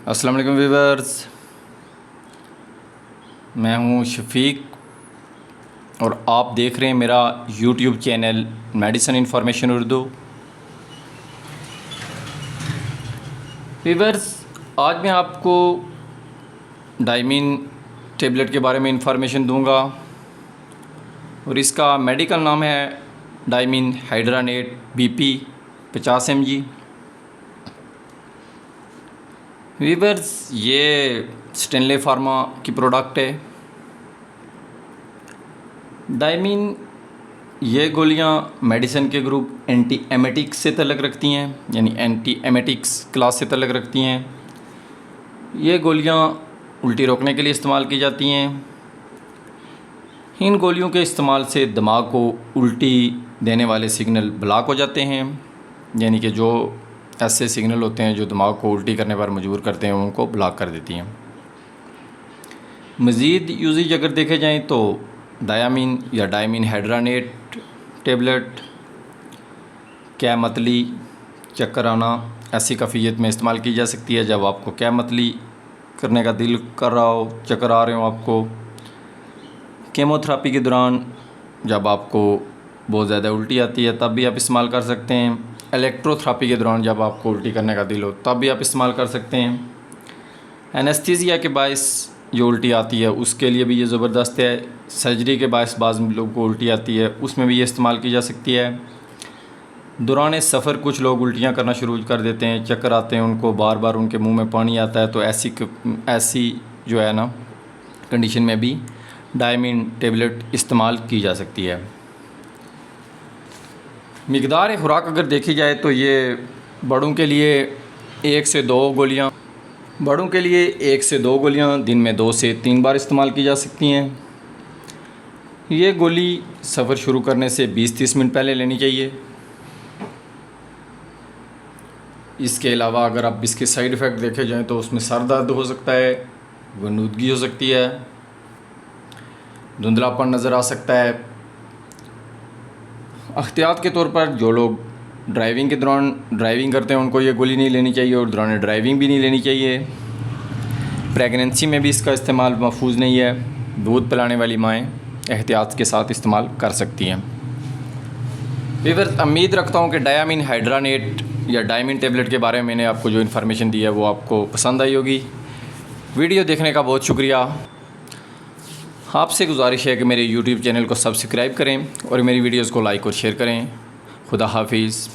अस्सलाम वालेकुम व्यूअर्स, मैं हूं शफीक और आप देख रहे हैं मेरा YouTube channel medicine information Urdu. Viewers, आज मैं आपको डायमीन टेबलेट के बारे में इन्फॉर्मेशन दूंगा और इसका मेडिकल नाम है डायमीन हाइड्रानेट BP 50 mg। व्यूअर्स, ये स्टेनले फार्मा की प्रोडक्ट है। डायमीन ये गोलियां मेडिसिन के ग्रुप एंटी एमेटिक्स से तल्लक़ रखती हैं, यानी एंटी एमेटिक्स क्लास से तल्लक़ रखती हैं। ये गोलियां उल्टी रोकने के लिए इस्तेमाल की जाती हैं। इन गोलियों के इस्तेमाल से दिमाग को उल्टी देने वाले सिग्नल ब्लॉक हो जाते हैं, यानी कि जो ऐसे सिग्नल होते हैं जो दिमाग को उल्टी करने पर मजबूर करते हैं, उनको ब्लॉक कर देती हैं। मज़ीद यूजेज अगर देखे जाएँ तो डायमीन या डायमीन हाइड्रानेट टेबलेट क्या मतली, चक्कर आना, ऐसी कैफियत में इस्तेमाल की जा सकती है। जब आपको क्या मतली करने का दिल कर रहा हो, चक्कर आ रहे हो आपको, केमोथेरेपी के दौरान जब आपको बहुत ज़्यादा उल्टी आती है तब भी आप इस्तेमाल कर सकते हैं। इलेक्ट्रोथेरेपी के दौरान जब आपको उल्टी करने का दिल हो तब भी आप इस्तेमाल कर सकते हैं। एनेस्थीसिया के बायस जो उल्टी आती है उसके लिए भी ये ज़बरदस्त है। सर्जरी के बायस बाज़ लोगों को उल्टी आती है, उसमें भी ये इस्तेमाल की जा सकती है। दौरान सफ़र कुछ लोग उल्टियाँ करना शुरू कर देते हैं, चक्कर आते हैं उनको, बार बार उनके मुंह में पानी आता है, तो ऐसी जो है ना कंडीशन में भी डायमीन टेबलेट इस्तेमाल की जा सकती है। मिक़दार खुराक अगर देखी जाए तो ये बड़ों के लिए 1 से 2 गोलियाँ दिन में 2 से 3 बार इस्तेमाल की जा सकती हैं। ये गोली सफ़र शुरू करने से 20-30 मिनट पहले लेनी चाहिए। इसके अलावा अगर आप इसके साइड इफ़ेक्ट देखे जाएँ तो उसमें सर दर्द हो सकता है, गनुदगी हो सकती है, धुंधलापन नज़र आ सकता है। एहतियात के तौर पर जो लोग ड्राइविंग के दौरान ड्राइविंग करते हैं उनको ये गोली नहीं लेनी चाहिए और दौरान ड्राइविंग भी नहीं लेनी चाहिए। प्रेगनेंसी में भी इसका इस्तेमाल महफूज नहीं है। दूध पिलाने वाली माएँ एहतियात के साथ इस्तेमाल कर सकती हैं। व्यूअर्स, उम्मीद रखता हूँ कि डायमीन हाइड्रानेट या डायमीन टेबलेट के बारे में मैंने आपको जो इन्फॉर्मेशन दी है वो आपको पसंद आई होगी। वीडियो देखने का बहुत शुक्रिया। आपसे गुजारिश है कि मेरे YouTube चैनल को सब्सक्राइब करें और मेरी वीडियोज़ को लाइक और शेयर करें। खुदा हाफिज़।